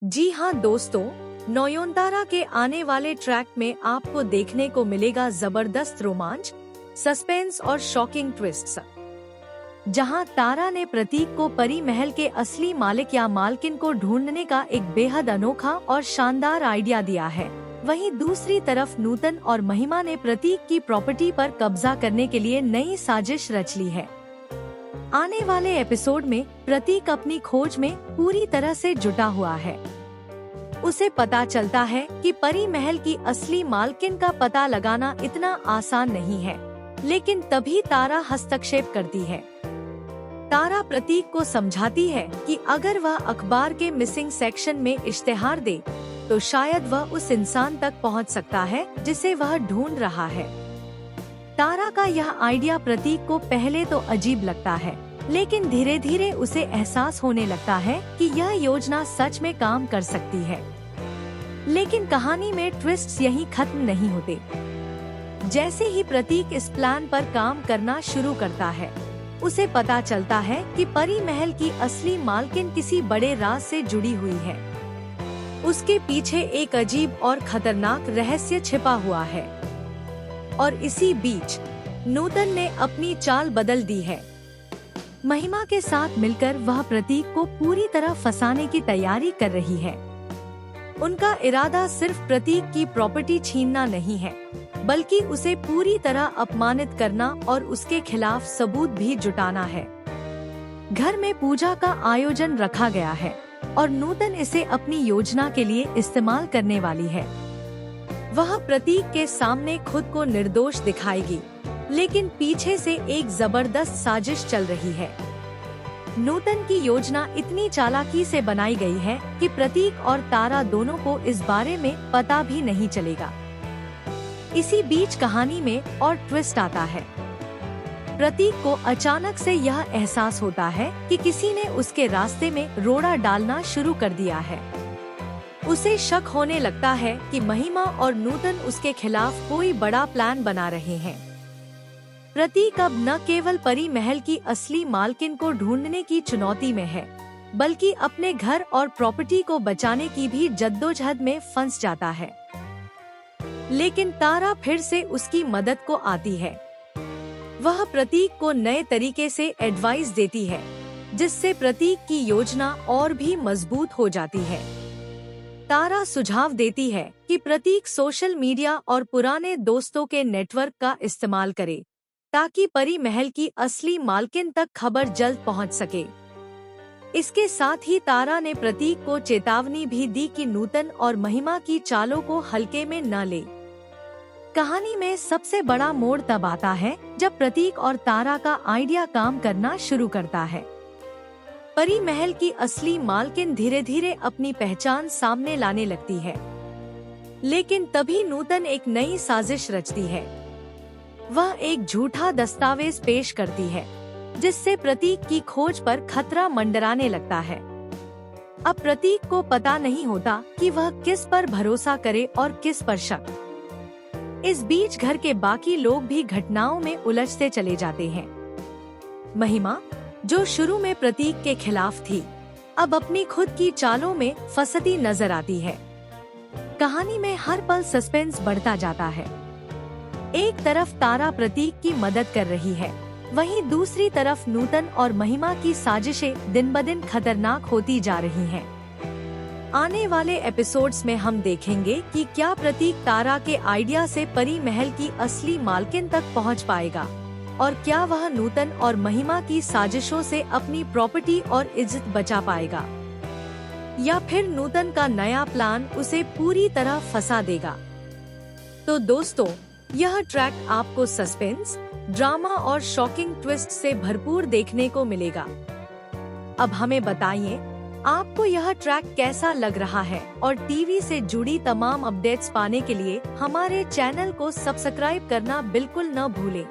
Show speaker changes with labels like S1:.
S1: जी हाँ दोस्तों, नयनतारा के आने वाले ट्रैक में आपको देखने को मिलेगा जबरदस्त रोमांच, सस्पेंस और शॉकिंग ट्विस्ट्स। जहां तारा ने प्रतीक को परी महल के असली मालिक या मालकिन को ढूंढने का एक बेहद अनोखा और शानदार आइडिया दिया है, वहीं दूसरी तरफ नूतन और महिमा ने प्रतीक की प्रॉपर्टी पर कब्जा करने के लिए नई साजिश रच ली है। आने वाले एपिसोड में प्रतीक अपनी खोज में पूरी तरह से जुटा हुआ है। उसे पता चलता है कि परी महल की असली मालकिन का पता लगाना इतना आसान नहीं है, लेकिन तभी तारा हस्तक्षेप करती है। तारा प्रतीक को समझाती है कि अगर वह अखबार के मिसिंग सेक्शन में इश्तेहार दे, तो शायद वह उस इंसान तक पहुंच सकता है जिसे वह ढूंढ रहा है। तारा का यह आइडिया प्रतीक को पहले तो अजीब लगता है, लेकिन धीरे धीरे उसे एहसास होने लगता है कि यह योजना सच में काम कर सकती है। लेकिन कहानी में ट्विस्ट्स यहीं खत्म नहीं होते। जैसे ही प्रतीक इस प्लान पर काम करना शुरू करता है, उसे पता चलता है कि परी महल की असली मालकिन किसी बड़े राज से जुड़ी हुई है। उसके पीछे एक अजीब और खतरनाक रहस्य छिपा हुआ है। और इसी बीच नूतन ने अपनी चाल बदल दी है। महिमा के साथ मिलकर वह प्रतीक को पूरी तरह फंसाने की तैयारी कर रही है। उनका इरादा सिर्फ प्रतीक की प्रॉपर्टी छीनना नहीं है, बल्कि उसे पूरी तरह अपमानित करना और उसके खिलाफ सबूत भी जुटाना है। घर में पूजा का आयोजन रखा गया है और नूतन इसे अपनी योजना के लिए इस्तेमाल करने वाली है। वह प्रतीक के सामने खुद को निर्दोष दिखाएगी, लेकिन पीछे से एक जबरदस्त साजिश चल रही है। नूतन की योजना इतनी चालाकी से बनाई गई है कि प्रतीक और तारा दोनों को इस बारे में पता भी नहीं चलेगा। इसी बीच कहानी में और ट्विस्ट आता है। प्रतीक को अचानक से यह एहसास होता है कि किसी ने उसके रास्ते में रोड़ा डालना शुरू कर दिया है। उसे शक होने लगता है कि महिमा और नूतन उसके खिलाफ कोई बड़ा प्लान बना रहे हैं। प्रतीक अब न केवल परी महल की असली मालकिन को ढूंढने की चुनौती में है, बल्कि अपने घर और प्रॉपर्टी को बचाने की भी जद्दोजहद में फंस जाता है। लेकिन तारा फिर से उसकी मदद को आती है। वह प्रतीक को नए तरीके से एडवाइस देती है, जिससे प्रतीक की योजना और भी मजबूत हो जाती है। तारा सुझाव देती है कि प्रतीक सोशल मीडिया और पुराने दोस्तों के नेटवर्क का इस्तेमाल करे, ताकि परी महल की असली मालकिन तक खबर जल्द पहुंच सके। इसके साथ ही तारा ने प्रतीक को चेतावनी भी दी कि नूतन और महिमा की चालों को हल्के में न ले। कहानी में सबसे बड़ा मोड़ तब आता है जब प्रतीक और तारा का आइडिया काम करना शुरू करता है। परी महल की असली मालकिन धीरे धीरे अपनी पहचान सामने लाने लगती है। लेकिन तभी नूतन एक नई साजिश रचती है। वह एक झूठा दस्तावेज पेश करती है, जिससे प्रतीक की खोज पर खतरा मंडराने लगता है। अब प्रतीक को पता नहीं होता कि वह किस पर भरोसा करे और किस पर शक। इस बीच घर के बाकी लोग भी घटनाओं में उलझते चले जाते हैं। महिमा, जो शुरू में प्रतीक के खिलाफ थी, अब अपनी खुद की चालों में फंसती नजर आती है। कहानी में हर पल सस्पेंस बढ़ता जाता है। एक तरफ तारा प्रतीक की मदद कर रही है, वहीं दूसरी तरफ नूतन और महिमा की साजिशें दिन ब दिन खतरनाक होती जा रही हैं। आने वाले एपिसोड्स में हम देखेंगे कि क्या प्रतीक तारा के आइडिया से परी महल की असली मालकिन तक पहुंच पाएगा, और क्या वह नूतन और महिमा की साजिशों से अपनी प्रॉपर्टी और इज्जत बचा पाएगा, या फिर नूतन का नया प्लान उसे पूरी तरह फंसा देगा। तो दोस्तों, यह ट्रैक आपको सस्पेंस, ड्रामा और शॉकिंग ट्विस्ट से भरपूर देखने को मिलेगा। अब हमें बताइए, आपको यह ट्रैक कैसा लग रहा है, और टीवी से जुड़ी तमाम अपडेट्स पाने के लिए हमारे चैनल को सब्सक्राइब करना बिल्कुल न भूलें।